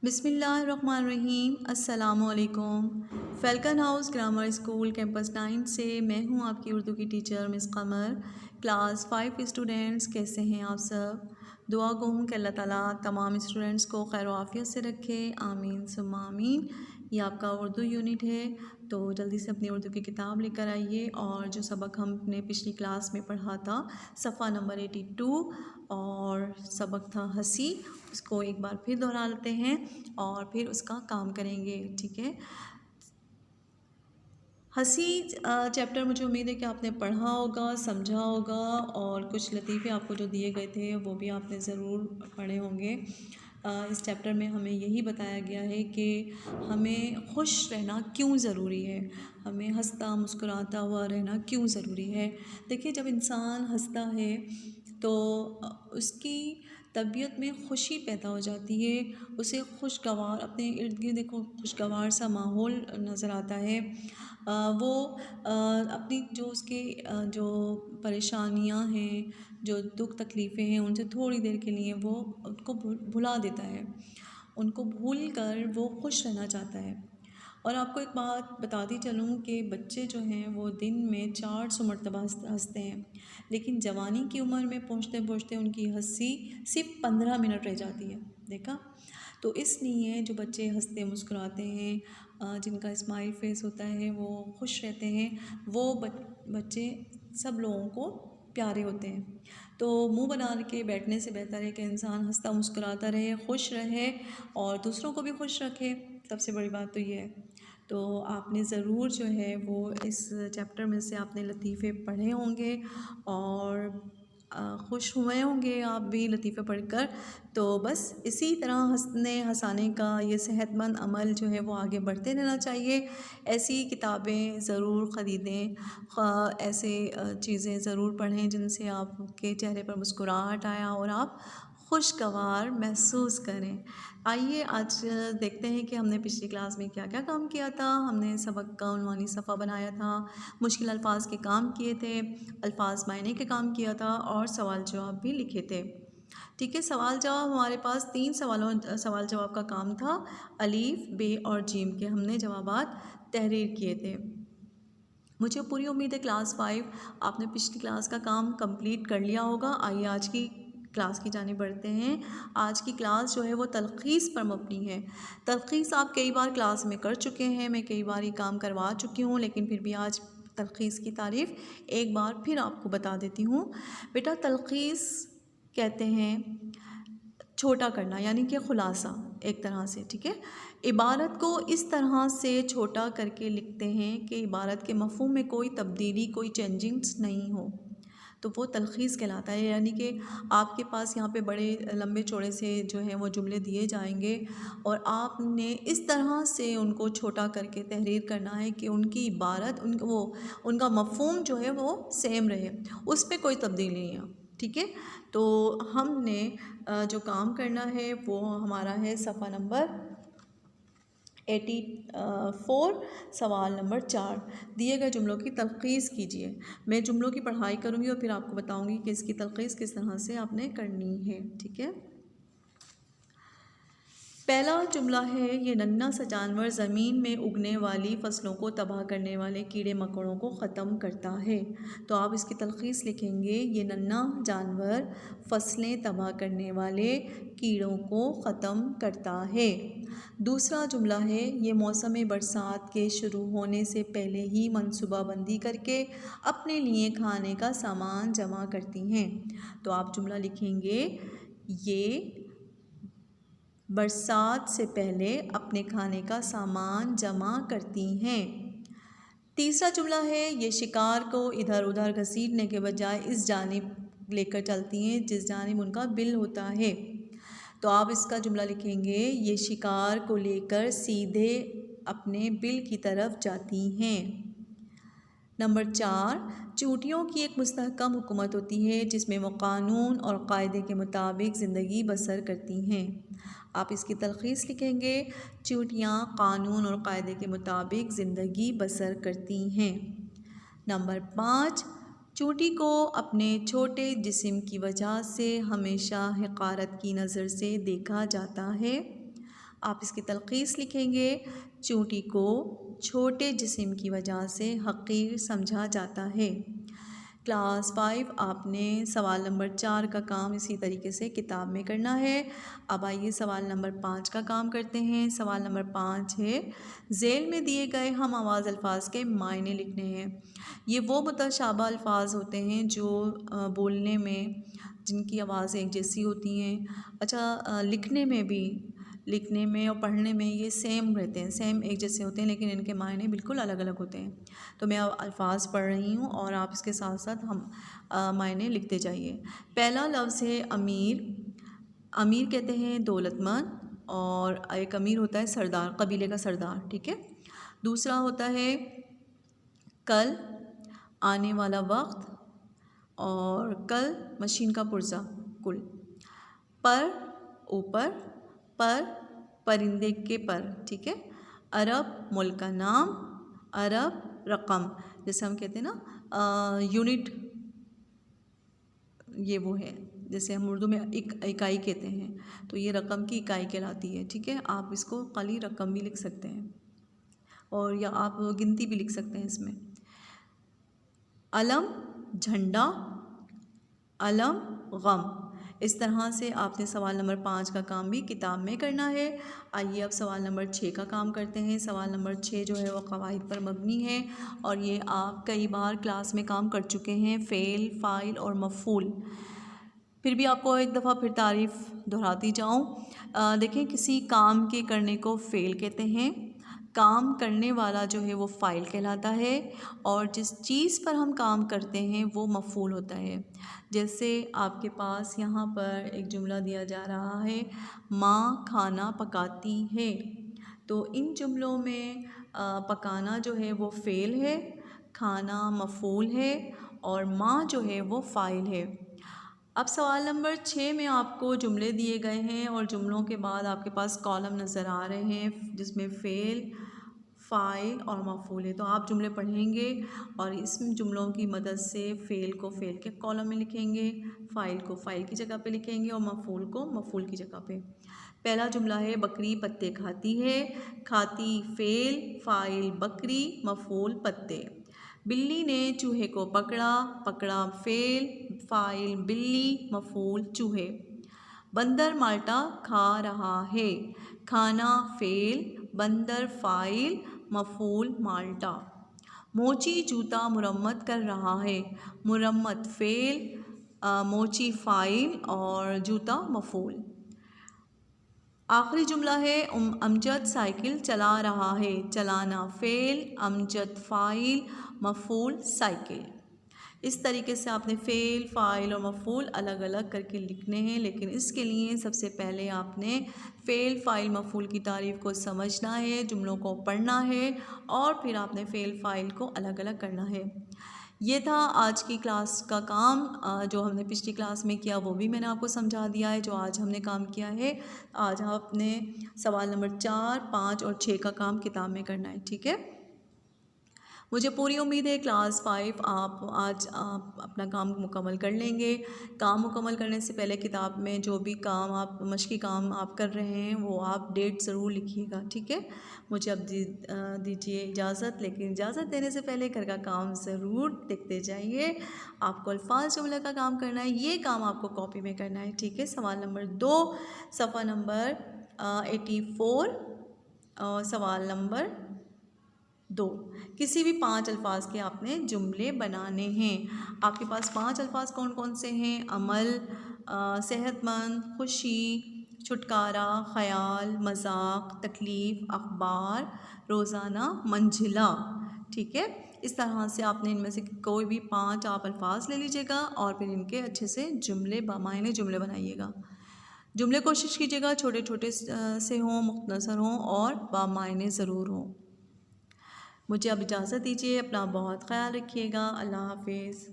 بسم اللہ الرحمن الرحیم۔ السلام علیکم۔ Falcon house grammar school campus 9 سے میں ہوں آپ کی اردو کی teacher miss Qamar. Class 5 students کیسے ہیں آپ سب؟ دعا گو ہوں کہ اللہ تعالیٰ تمام اسٹوڈنٹس کو خیر و عافیت سے رکھے، آمین ثم آمین۔ یہ آپ کا اردو یونٹ ہے، تو جلدی سے اپنی اردو کی کتاب لے کر آئیے، اور جو سبق ہم نے پچھلی کلاس میں پڑھا تھا صفحہ نمبر 82 اور سبق تھا ہنسی، اس کو ایک بار پھر دہرا لیتے ہیں اور پھر اس کا کام کریں گے، ٹھیک ہے؟ ہنسی چیپٹر مجھے امید ہے کہ آپ نے پڑھا ہوگا، سمجھا ہوگا، اور کچھ لطیفے آپ کو جو دیے گئے تھے وہ بھی آپ نے ضرور پڑھے ہوں گے۔ اس چیپٹر میں ہمیں یہی بتایا گیا ہے کہ ہمیں خوش رہنا کیوں ضروری ہے، ہمیں ہنستا مسکراتا ہوا رہنا کیوں ضروری ہے۔ دیکھیے، جب انسان ہنستا ہے تو اس کی طبیعت میں خوشی پیدا ہو جاتی ہے، اسے خوشگوار، اپنے ارد گرد ایک خوشگوار سا ماحول نظر آتا ہے۔ وہ اپنی جو اس کے جو پریشانیاں ہیں، جو دکھ تکلیفیں ہیں، ان سے تھوڑی دیر کے لیے وہ ان کو بھلا دیتا ہے، ان کو بھول کر وہ خوش رہنا چاہتا ہے۔ اور آپ کو ایک بات بتاتی چلوں کہ بچے جو ہیں وہ دن میں 400 مرتبہ ہنستے ہیں، لیکن جوانی کی عمر میں پہنچتے پہنچتے ان کی ہنسی صرف 15 منٹ رہ جاتی ہے، دیکھا؟ تو اس لیے جو بچے ہنستے مسکراتے ہیں، جن کا اسمائل فیس ہوتا ہے، وہ خوش رہتے ہیں، وہ بچے سب لوگوں کو پیارے ہوتے ہیں۔ تو منہ بنا کے بیٹھنے سے بہتر ہے کہ انسان ہنستا مسکراتا رہے، خوش رہے اور دوسروں کو بھی خوش رکھے۔ سب سے بڑی بات تو یہ ہے۔ تو آپ نے ضرور جو ہے وہ اس چیپٹر میں سے آپ نے لطیفے پڑھے ہوں گے اور خوش ہوئے ہوں گے آپ بھی لطیفے پڑھ کر۔ تو بس اسی طرح ہنسنے ہنسانے کا یہ صحت مند عمل جو ہے وہ آگے بڑھتے رہنا چاہیے۔ ایسی کتابیں ضرور خریدیں، ایسے چیزیں ضرور پڑھیں جن سے آپ کے چہرے پر مسکراہٹ آیا اور آپ خوشگوار محسوس کریں۔ آئیے آج دیکھتے ہیں کہ ہم نے پچھلی کلاس میں کیا کیا کام کیا تھا۔ ہم نے سبق کا عنوانی صفحہ بنایا تھا، مشکل الفاظ کے کام کیے تھے، الفاظ معنی کے کام کیا تھا، اور سوال جواب بھی لکھے تھے، ٹھیک ہے؟ سوال جواب ہمارے پاس 3 سوال جواب کا کام تھا، الف، ب اور جیم کے ہم نے جوابات تحریر کیے تھے۔ مجھے پوری امید ہے کلاس 5 آپ نے پچھلی کلاس کا کام کمپلیٹ کر لیا ہوگا۔ آئیے آج کی کلاس کی جانب بڑھتے ہیں۔ آج کی کلاس جو ہے وہ تلخیص پر مبنی ہے۔ تلخیص آپ کئی بار کلاس میں کر چکے ہیں، میں کئی بار یہ کام کروا چکی ہوں، لیکن پھر بھی آج تلخیص کی تعریف ایک بار پھر آپ کو بتا دیتی ہوں۔ بیٹا، تلخیص کہتے ہیں چھوٹا کرنا، یعنی کہ خلاصہ ایک طرح سے، ٹھیک ہے؟ عبارت کو اس طرح سے چھوٹا کر کے لکھتے ہیں کہ عبارت کے مفہوم میں کوئی تبدیلی، کوئی چینجنگز نہیں ہو، تو وہ تلخیص کہلاتا ہے۔ یعنی کہ آپ کے پاس یہاں پہ بڑے لمبے چوڑے سے جو ہیں وہ جملے دیے جائیں گے، اور آپ نے اس طرح سے ان کو چھوٹا کر کے تحریر کرنا ہے کہ ان کی عبارت، ان کا مفہوم جو ہے وہ سیم رہے، اس پہ کوئی تبدیلی نہیں ہے، ٹھیک ہے؟ تو ہم نے جو کام کرنا ہے وہ ہمارا ہے صفحہ نمبر 84، سوال نمبر 4، دیے گئے جملوں کی تلخیص کیجیے۔ میں جملوں کی پڑھائی کروں گی اور پھر آپ کو بتاؤں گی کہ اس کی تلخیص کس طرح سے آپ نے کرنی ہے، ٹھیک ہے؟ پہلا جملہ ہے، یہ ننھا سا جانور زمین میں اگنے والی فصلوں کو تباہ کرنے والے کیڑے مکوڑوں کو ختم کرتا ہے۔ تو آپ اس کی تلخیص لکھیں گے، یہ ننھا جانور فصلیں تباہ کرنے والے کیڑوں کو ختم کرتا ہے۔ دوسرا جملہ ہے، یہ موسم برسات کے شروع ہونے سے پہلے ہی منصوبہ بندی کر کے اپنے لیے کھانے کا سامان جمع کرتی ہیں۔ تو آپ جملہ لکھیں گے، یہ برسات سے پہلے اپنے کھانے کا سامان جمع کرتی ہیں۔ تیسرا جملہ ہے، یہ شکار کو ادھر ادھر گھسیٹنے کے بجائے اس جانب لے کر چلتی ہیں جس جانب ان کا بل ہوتا ہے۔ تو آپ اس کا جملہ لکھیں گے، یہ شکار کو لے کر سیدھے اپنے بل کی طرف جاتی ہیں۔ نمبر 4، چیونٹیوں کی ایک مستحکم حکومت ہوتی ہے جس میں وہ قانون اور قاعدے کے مطابق زندگی بسر کرتی ہیں۔ آپ اس کی تلخیص لکھیں گے، چیونٹیاں قانون اور قاعدے کے مطابق زندگی بسر کرتی ہیں۔ نمبر 5، چیونٹی کو اپنے چھوٹے جسم کی وجہ سے ہمیشہ حقارت کی نظر سے دیکھا جاتا ہے۔ آپ اس کی تلخیص لکھیں گے، چونٹی کو چھوٹے جسم کی وجہ سے حقیر سمجھا جاتا ہے۔ کلاس 5 آپ نے سوال نمبر 4 کا کام اسی طریقے سے کتاب میں کرنا ہے۔ اب آئیے سوال نمبر 5 کا کام کرتے ہیں۔ سوال نمبر 5 ہے، ذیل میں دیے گئے ہم آواز الفاظ کے معنی لکھنے ہیں۔ یہ وہ متشابہ الفاظ ہوتے ہیں جو بولنے میں جن کی آوازیں ایک جیسی ہوتی ہیں، اچھا لکھنے میں اور پڑھنے میں یہ سیم رہتے ہیں، سیم ایک جیسے ہوتے ہیں، لیکن ان کے معنی بالکل الگ الگ ہوتے ہیں۔ تو میں اب الفاظ پڑھ رہی ہوں اور آپ اس کے ساتھ ساتھ ہم معنی لکھتے جائیے۔ پہلا لفظ ہے امیر۔ امیر کہتے ہیں دولت مند، اور ایک امیر ہوتا ہے سردار، قبیلے کا سردار، ٹھیک ہے۔ دوسرا ہوتا ہے کل، آنے والا وقت، اور کل مشین کا پرزہ، کل۔ پر، اوپر، پر پرندے کے پر، ٹھیک ہے۔ عرب ملک کا نام، عرب رقم، جیسے ہم کہتے ہیں نا یونٹ، یہ وہ ہے جیسے ہم اردو میں اکائی کہتے ہیں، تو یہ رقم کی اکائی کہلاتی ہے، ٹھیک ہے۔ آپ اس کو خالی رقم بھی لکھ سکتے ہیں، اور یا آپ گنتی بھی لکھ سکتے ہیں اس میں۔ علم جھنڈا، علم غم۔ اس طرح سے آپ نے سوال نمبر 5 کا کام بھی کتاب میں کرنا ہے۔ آئیے اب سوال نمبر 6 کا کام کرتے ہیں۔ سوال نمبر 6 جو ہے وہ قواعد پر مبنی ہے، اور یہ آپ کئی بار کلاس میں کام کر چکے ہیں، فعل، فاعل اور مفعول۔ پھر بھی آپ کو ایک دفعہ پھر تعریف دہراتی جاؤں۔ دیکھیں، کسی کام کے کرنے کو فعل کہتے ہیں، کام کرنے والا جو ہے وہ فاعل کہلاتا ہے، اور جس چیز پر ہم کام کرتے ہیں وہ مفعول ہوتا ہے۔ جیسے آپ کے پاس یہاں پر ایک جملہ دیا جا رہا ہے، ماں کھانا پکاتی ہے، تو ان جملوں میں پکانا جو ہے وہ فعل ہے، کھانا مفعول ہے، اور ماں جو ہے وہ فاعل ہے۔ اب سوال نمبر 6 میں آپ کو جملے دیے گئے ہیں، اور جملوں کے بعد آپ کے پاس کالم نظر آ رہے ہیں جس میں فعل، فاعل اور مفعول ہے۔ تو آپ جملے پڑھیں گے اور اس جملوں کی مدد سے فعل کو فعل کے کالم میں لکھیں گے، فاعل کو فاعل کی جگہ پہ لکھیں گے، اور مفعول کو مفعول کی جگہ پہ۔ پہلا جملہ ہے، بکری پتے کھاتی ہے۔ کھاتی فعل، فاعل بکری، مفعول پتے۔ بلی نے چوہے کو پکڑا، پکڑا فعل، فاعل بلی، مفعول چوہے۔ بندر مالٹا کھا رہا ہے۔ کھانا فعل، بندر فاعل، مفعول مالٹا۔ موچی جوتا مرمت کر رہا ہے۔ مرمت فعل، موچی فاعل اور جوتا مفعول۔ آخری جملہ ہے، امجد سائیکل چلا رہا ہے۔ چلانا فعل، امجد فاعل، مفعول سائیکل۔ اس طریقے سے آپ نے فعل، فاعل اور مفعول الگ الگ کر کے لکھنے ہیں، لیکن اس کے لیے سب سے پہلے آپ نے فعل، فاعل، مفعول کی تعریف کو سمجھنا ہے، جملوں کو پڑھنا ہے، اور پھر آپ نے فعل، فاعل کو الگ الگ کرنا ہے۔ یہ تھا آج کی کلاس کا کام۔ جو ہم نے پچھلی کلاس میں کیا وہ بھی میں نے آپ کو سمجھا دیا ہے، جو آج ہم نے کام کیا ہے۔ آج آپ نے سوال نمبر 4، 5 اور 6 کا کام کتاب میں کرنا ہے، ٹھیک ہے۔ مجھے پوری امید ہے کلاس 5 آپ آج اپنا کام مکمل کر لیں گے۔ کام مکمل کرنے سے پہلے کتاب میں جو بھی کام آپ مشقی کام آپ کر رہے ہیں وہ آپ ڈیٹ ضرور لکھیے گا، ٹھیک ہے۔ مجھے اب دیجیے اجازت، لیکن اجازت دینے سے پہلے گھر کا کام ضرور دیکھتے جائیے۔ آپ کو الفاظ جملہ کا کام کرنا ہے، یہ کام آپ کو کاپی میں کرنا ہے، ٹھیک ہے۔ سوال نمبر 2، صفحہ نمبر 84، اور سوال نمبر 2، کسی بھی 5 الفاظ کے آپ نے جملے بنانے ہیں۔ آپ کے پاس 5 الفاظ کون کون سے ہیں؟ عمل، صحت مند، خوشی، چھٹکارا، خیال، مذاق، تکلیف، اخبار، روزانہ، منزلہ، ٹھیک ہے۔ اس طرح سے آپ نے ان میں سے کوئی بھی 5 آپ الفاظ لے لیجیے گا، اور پھر ان کے اچھے سے جملے بامعنی جملے بنائیے گا۔ جملے کوشش کیجیے گا چھوٹے چھوٹے سے ہوں، مختصر ہوں اور بامعنی ضرور ہوں۔ مجھے اب اجازت دیجیے، اپنا بہت خیال رکھیے گا۔ اللہ حافظ۔